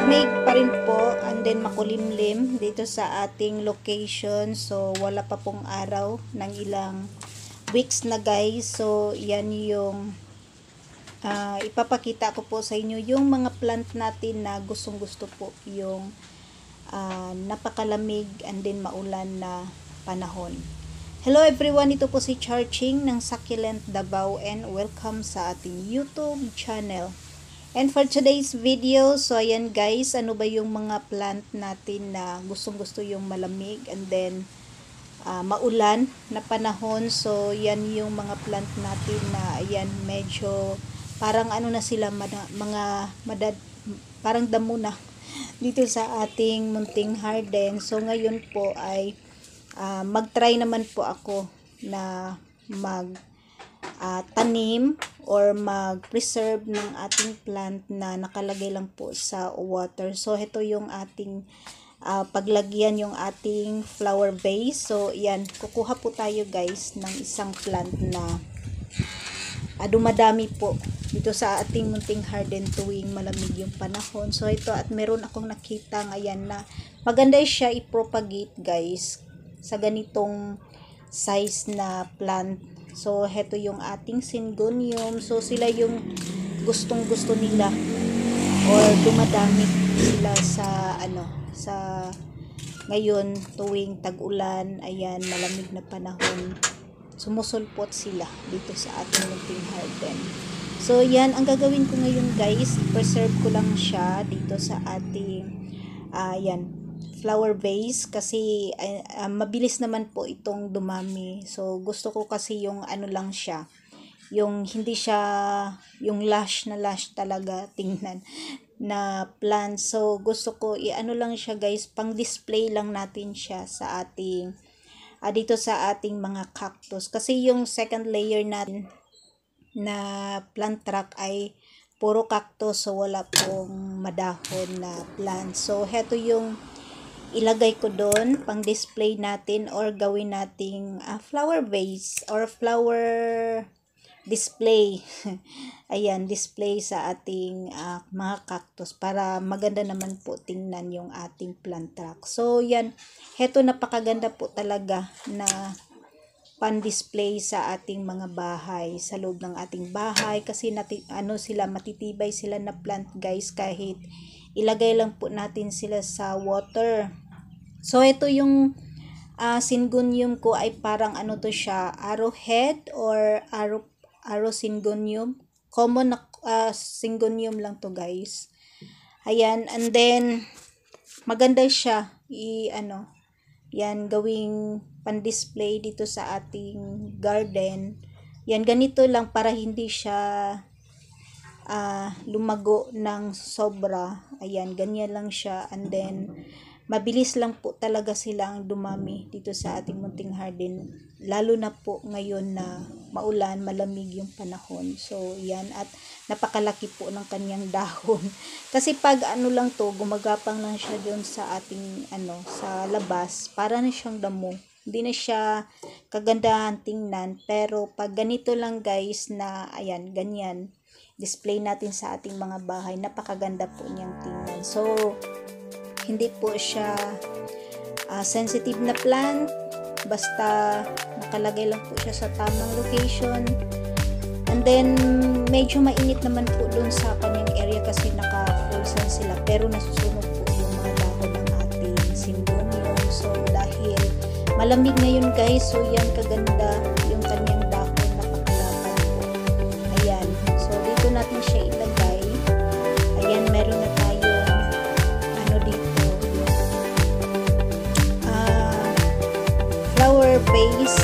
malamig pa rin po and then makulimlim dito sa ating location. So wala pa pong araw ng ilang weeks na guys. So yan yung ipapakita ko po sa inyo yung mga plant natin na gustong gusto po yung napakalamig and then maulan na panahon. Hello everyone, ito po si Charching ng Succulent Davao and welcome sa ating YouTube channel. And for today's video, so ayan guys, ano ba yung mga plant natin na gustong gusto yung malamig and then maulan na panahon. So yan yung mga plant natin na ayan medyo parang ano na sila, parang damo na dito sa ating munting garden. So ngayon po ay mag-try naman po ako na tanim or mag-preserve ng ating plant na nakalagay lang po sa water. So ito yung ating paglagyan yung ating flower vase. So yan, kukuha po tayo guys ng isang plant na dumadami po dito sa ating munting garden tuwing malamig yung panahon. So ito, at meron akong nakita ngayon na maganda siya i-propagate guys sa ganitong size na plant. So heto yung ating syngonium. So sila yung gustong gusto nila or dumadami sila sa sa ngayon tuwing tag-ulan, ayan malamig na panahon. Sumusulpot sila dito sa ating munting garden. So yan ang gagawin ko ngayon guys, i-preserve ko lang siya dito sa ating flower vase kasi mabilis naman po itong dumami. So gusto ko kasi yung ano lang siya, yung hindi siya yung lush talaga tingnan na plant. So gusto ko i-ano lang siya guys, pang display lang natin siya sa ating dito sa ating mga cactus. Kasi yung second layer natin na plant track ay puro cactus, so wala pong madahon na plant. So heto yung ilagay ko doon pang display natin or gawin nating flower vase or flower display. Ayan, display sa ating mga cactus para maganda naman po tingnan yung ating plant track. So yan, heto napakaganda po talaga na pan-display sa ating mga bahay, sa loob ng ating bahay kasi sila matitibay sila na plant guys kahit ilagay lang po natin sila sa water. So ito yung syngonium ko ay parang ano to siya, arrowhead or arrow syngonium. Common na syngonium lang to guys. Ayan, and then maganda siya yan gawing pan-display dito sa ating garden. Yan ganito lang para hindi siya lumago ng sobra. Ayan, ganyan lang siya and then mabilis lang po talaga silang dumami dito sa ating munting garden, lalo na po ngayon na maulan, malamig yung panahon. So yan, at napakalaki po ng kanyang dahon kasi pag lang to, gumagapang lang siya doon sa ating sa labas, para na siyang damo, hindi na siya kagandahan tingnan. Pero pag ganito lang guys na ayan, ganyan, display natin sa ating mga bahay, napakaganda po niyang tingnan. So hindi po siya sensitive na plant, basta nakalagay lang po siya sa tamang location. And then medyo mainit naman po dun sa kanyang area kasi naka-full sun sila, pero nasusunog po yung mga dahon ng ating syngonium. So dahil malamig ngayon guys, so yan kaganda yung kanyang dahon, napakalapad po. Ayan, so dito natin siya ilagay. Ayan, meron na tayo flower vase